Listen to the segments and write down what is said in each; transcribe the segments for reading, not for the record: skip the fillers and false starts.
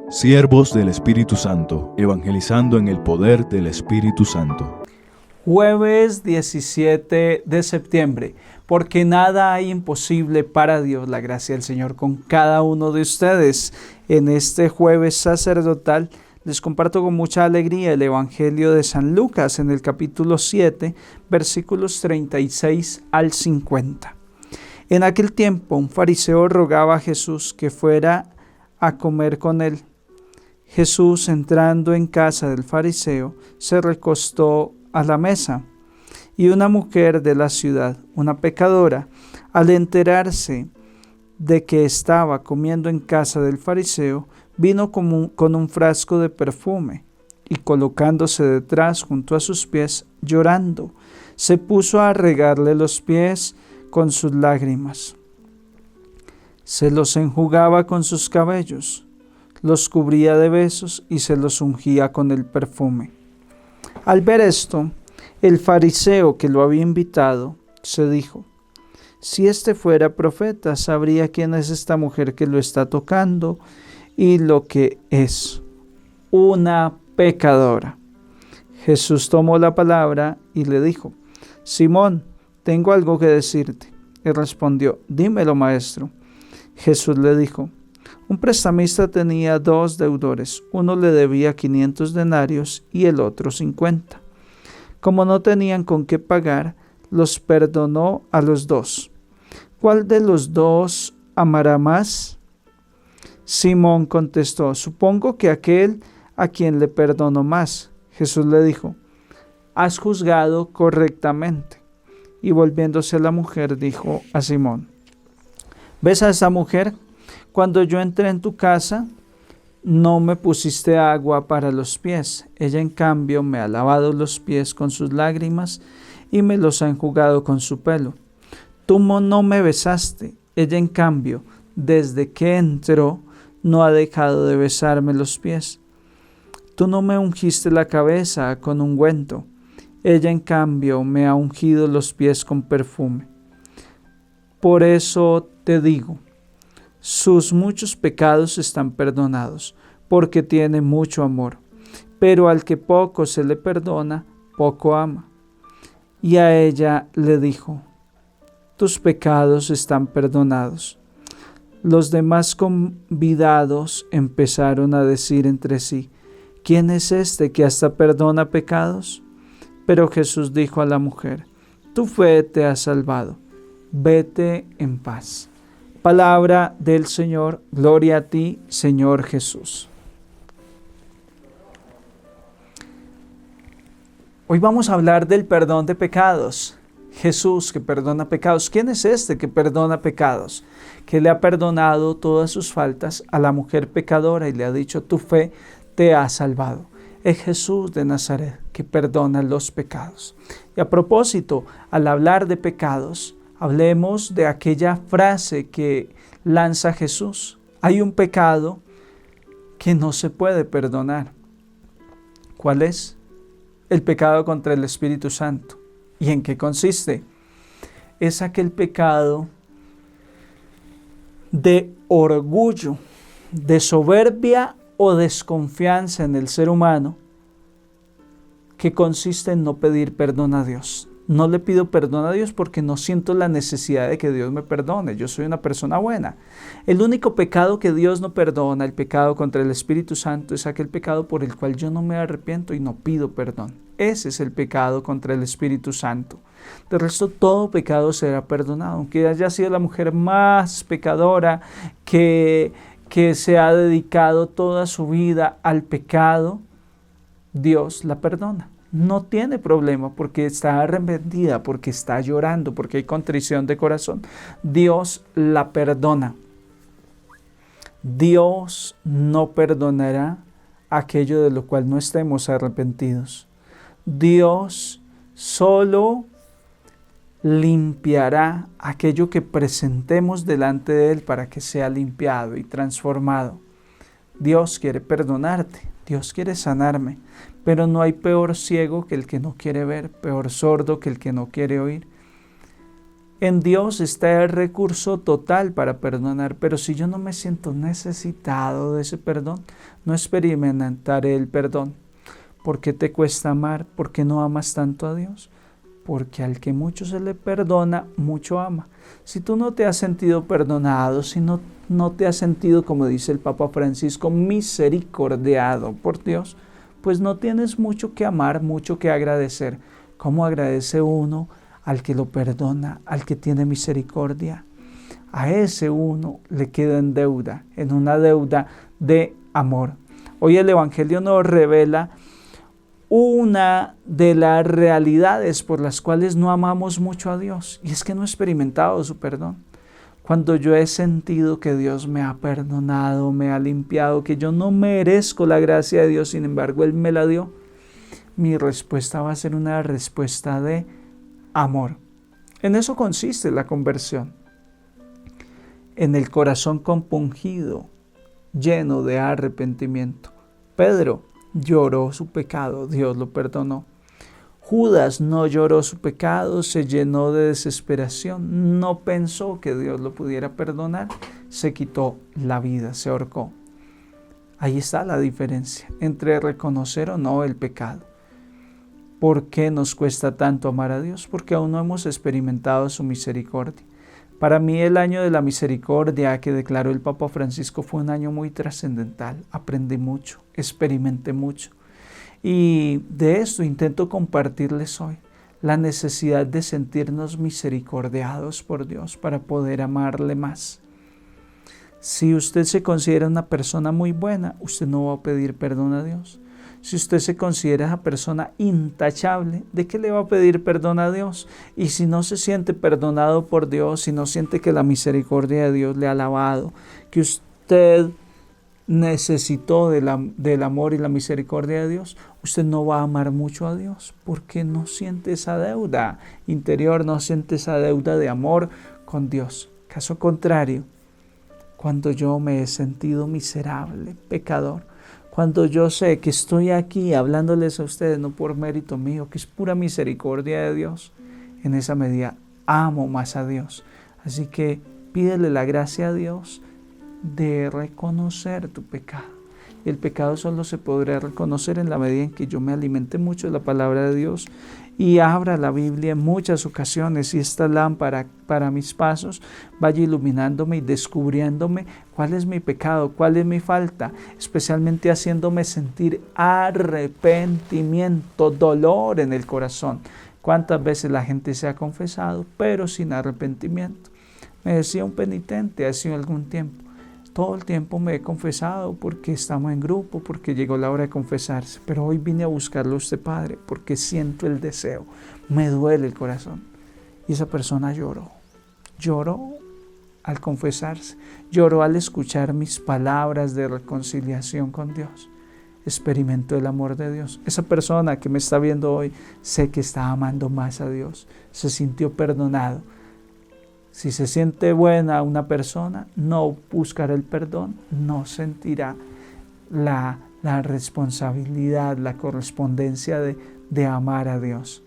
Siervos del Espíritu Santo, evangelizando en el poder del Espíritu Santo. Jueves 17 de septiembre, porque nada hay imposible para Dios. La gracia del Señor con cada uno de ustedes. En este jueves sacerdotal les comparto con mucha alegría el Evangelio de San Lucas en el capítulo 7, versículos 36 al 50. En aquel tiempo un fariseo rogaba a Jesús que fuera a comer con él. Jesús, entrando en casa del fariseo, se recostó a la mesa, y una mujer de la ciudad, una pecadora, al enterarse de que estaba comiendo en casa del fariseo, vino con un frasco de perfume, y colocándose detrás junto a sus pies, llorando, se puso a regarle los pies con sus lágrimas. Se los enjugaba con sus cabellos, los cubría de besos y se los ungía con el perfume. Al ver esto, el fariseo que lo había invitado se dijo: si este fuera profeta, sabría quién es esta mujer que lo está tocando y lo que es, una pecadora. Jesús tomó la palabra y le dijo: Simón, tengo algo que decirte. Él respondió: dímelo, maestro. Jesús le dijo: un prestamista tenía 2 deudores, uno le debía 500 denarios y el otro 50. Como no tenían con qué pagar, los perdonó a los 2. ¿Cuál de los 2 amará más? Simón contestó: supongo que aquel a quien le perdonó más. Jesús le dijo: has juzgado correctamente. Y volviéndose a la mujer, dijo a Simón: ¿ves a esa mujer? Cuando yo entré en tu casa, no me pusiste agua para los pies. Ella, en cambio, me ha lavado los pies con sus lágrimas y me los ha enjugado con su pelo. Tú no me besaste. Ella, en cambio, desde que entró, no ha dejado de besarme los pies. Tú no me ungiste la cabeza con ungüento. Ella, en cambio, me ha ungido los pies con perfume. Por eso te digo, sus muchos pecados están perdonados, porque tiene mucho amor. Pero al que poco se le perdona, poco ama. Y a ella le dijo: tus pecados están perdonados. Los demás convidados empezaron a decir entre sí: ¿quién es este que hasta perdona pecados? Pero Jesús dijo a la mujer: tu fe te ha salvado. Vete en paz. Palabra del Señor. Gloria a ti, Señor Jesús. Hoy vamos a hablar del perdón de pecados. Jesús, que perdona pecados. ¿Quién es este que perdona pecados? Que le ha perdonado todas sus faltas a la mujer pecadora y le ha dicho: tu fe te ha salvado. Es Jesús de Nazaret que perdona los pecados. Y a propósito, al hablar de pecados, hablemos de aquella frase que lanza Jesús: hay un pecado que no se puede perdonar. ¿Cuál es? El pecado contra el Espíritu Santo. ¿Y en qué consiste? Es aquel pecado de orgullo, de soberbia o desconfianza en el ser humano, que consiste en no pedir perdón a Dios. No le pido perdón a Dios porque no siento la necesidad de que Dios me perdone. Yo soy una persona buena. El único pecado que Dios no perdona, el pecado contra el Espíritu Santo, es aquel pecado por el cual yo no me arrepiento y no pido perdón. Ese es el pecado contra el Espíritu Santo. De resto, todo pecado será perdonado. Aunque haya sido la mujer más pecadora que se ha dedicado toda su vida al pecado, Dios la perdona. No tiene problema porque está arrepentida, porque está llorando, porque hay contrición de corazón. Dios la perdona. Dios no perdonará aquello de lo cual no estemos arrepentidos. Dios solo limpiará aquello que presentemos delante de Él para que sea limpiado y transformado. Dios quiere perdonarte, Dios quiere sanarme, pero no hay peor ciego que el que no quiere ver, peor sordo que el que no quiere oír. En Dios está el recurso total para perdonar, pero si yo no me siento necesitado de ese perdón, no experimentaré el perdón. ¿Por qué te cuesta amar? ¿Por qué no amas tanto a Dios? Porque al que mucho se le perdona, mucho ama. Si tú no te has sentido perdonado, si no te has sentido, como dice el Papa Francisco, misericordiado por Dios, pues no tienes mucho que amar, mucho que agradecer. ¿Cómo agradece uno al que lo perdona, al que tiene misericordia? A ese uno le queda en deuda, en una deuda de amor. Hoy el Evangelio nos revela una de las realidades por las cuales no amamos mucho a Dios, y es que no he experimentado su perdón. Cuando yo he sentido que Dios me ha perdonado, me ha limpiado, que yo no merezco la gracia de Dios, sin embargo Él me la dio, mi respuesta va a ser una respuesta de amor. En eso consiste la conversión. En el corazón compungido, lleno de arrepentimiento. Pedro lloró su pecado, Dios lo perdonó. Judas no lloró su pecado, se llenó de desesperación, no pensó que Dios lo pudiera perdonar, se quitó la vida, se ahorcó. Ahí está la diferencia entre reconocer o no el pecado. ¿Por qué nos cuesta tanto amar a Dios? Porque aún no hemos experimentado su misericordia. Para mí el año de la misericordia que declaró el Papa Francisco fue un año muy trascendental. Aprendí mucho, experimenté mucho. Y de esto intento compartirles hoy la necesidad de sentirnos misericordiados por Dios para poder amarle más. Si usted se considera una persona muy buena, usted no va a pedir perdón a Dios. Si usted se considera esa persona intachable, ¿de qué le va a pedir perdón a Dios? Y si no se siente perdonado por Dios, si no siente que la misericordia de Dios le ha lavado, que usted necesitó del amor y la misericordia de Dios, usted no va a amar mucho a Dios porque no siente esa deuda interior, no siente esa deuda de amor con Dios. Caso contrario, cuando yo me he sentido miserable, pecador, cuando yo sé que estoy aquí hablándoles a ustedes no por mérito mío, que es pura misericordia de Dios, en esa medida amo más a Dios. Así que pídele la gracia a Dios de reconocer tu pecado. El pecado solo se podrá reconocer en la medida en que yo me alimente mucho de la palabra de Dios y abra la Biblia en muchas ocasiones y esta lámpara para mis pasos vaya iluminándome y descubriéndome cuál es mi pecado, cuál es mi falta, especialmente haciéndome sentir arrepentimiento, dolor en el corazón. ¿Cuántas veces la gente se ha confesado pero sin arrepentimiento? Me decía un penitente hace algún tiempo: todo el tiempo me he confesado porque estamos en grupo, porque llegó la hora de confesarse, pero hoy vine a buscarlo a usted, Padre, porque siento el deseo, me duele el corazón. Y esa persona lloró al confesarse, lloró al escuchar mis palabras de reconciliación con Dios. Experimentó el amor de Dios. Esa persona que me está viendo hoy, sé que está amando más a Dios, se sintió perdonado. Si se siente buena una persona, no buscará el perdón, no sentirá la responsabilidad, la correspondencia de amar a Dios.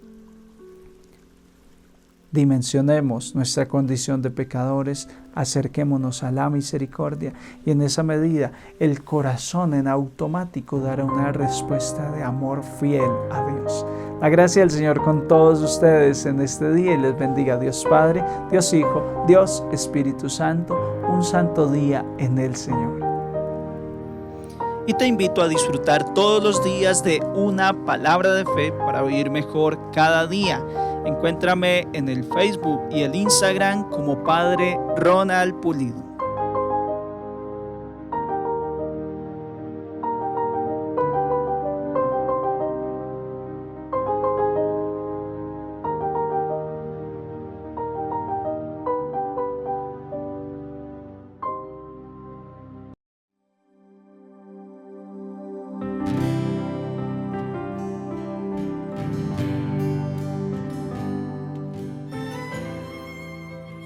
Dimensionemos nuestra condición de pecadores, acerquémonos a la misericordia y en esa medida el corazón en automático dará una respuesta de amor fiel a Dios. La gracia del Señor con todos ustedes en este día y les bendiga Dios Padre, Dios Hijo, Dios Espíritu Santo, un santo día en el Señor. Y te invito a disfrutar todos los días de una palabra de fe para vivir mejor cada día. Encuéntrame en el Facebook y el Instagram como Padre Ronald Pulido.